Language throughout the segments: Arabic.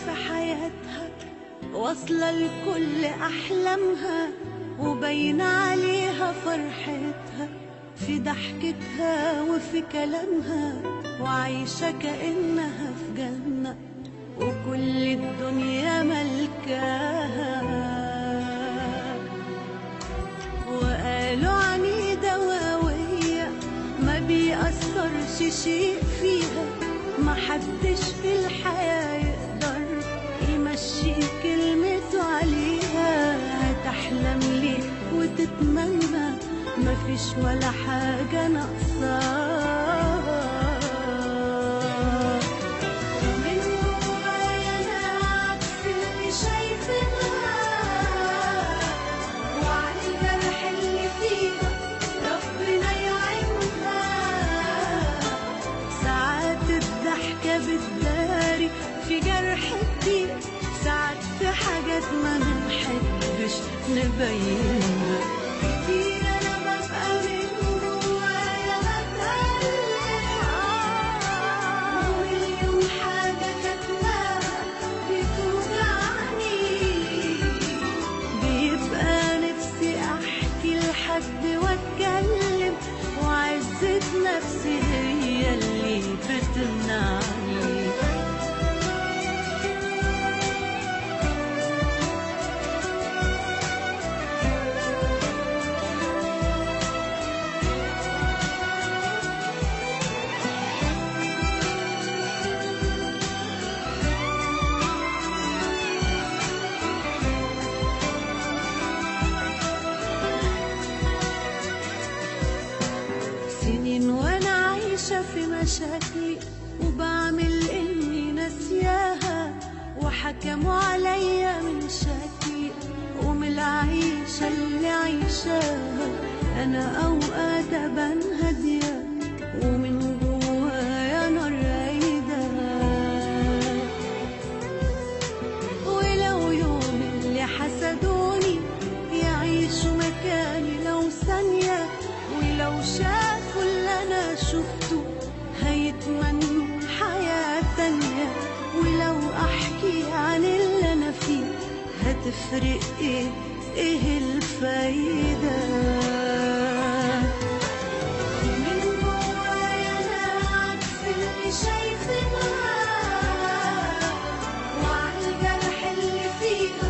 في حياتها، واصلة لكل أحلامها، وباين عليها فرحتها في ضحكتها وفي كلامها، وعايشة كأنها في جنة وكل الدنيا ملكاها. وقالوا عنيدة وقوية ما بيأثرش شيء فيها، محدش في الحياة يقدر يمشي كلمته عليها. هتحلم ليه وتتمنى مفيش ولا حاجة ناقصاها. من جوايا أنا عكس اللي شايفينها، وعلى الجرح اللي فيها ربنا يعينها. ساعات الضحكة بتداري في جرح كتير، ساعات في حاجات ما بنحبش نبينها. كتير أنا ببقى من جوايا بتألم، ومليون حاجة كاتماها بتوجعني. بيبقى نفسي أحكي لحد وأتكلم، وعزة نفسي هي اللي بتمنعني. سنين وانا عايشة في مشاكلي، وبعمل اني ناسياها، وحكموا عليا من شكلي ومن العيشة اللي عيشاها. انا اوقات ابان هادية ومن جوايا نار رايدة، ولو يوم اللي حسدوني يعيشوا مكاني لو ثانية، ولو شافوا اللي أنا شفته هيتمنوا حياة تانية. ولو أحكي عن اللي أنا فيه هتفرق إيه الفايدة؟ من جوايا أنا عكس اللي شايفينها، وعلى الجرح اللي فيها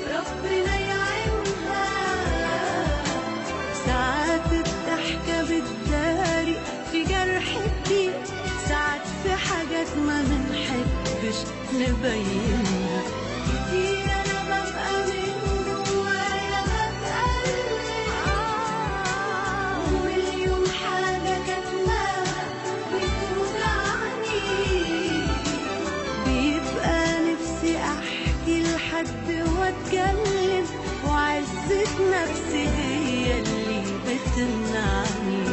ربنا يعينها. ساعات الضحكة بتداري في جرح كتير، ساعات في حاجات ما بنحبش نبينها. كتير أنا ببقى من جوايا بتألم، ومليون حاجة كاتماها بتوجعني. بيبقى نفسي أحكي لحد وأتكلم، وعزة نفسي هي اللي بتمنعني.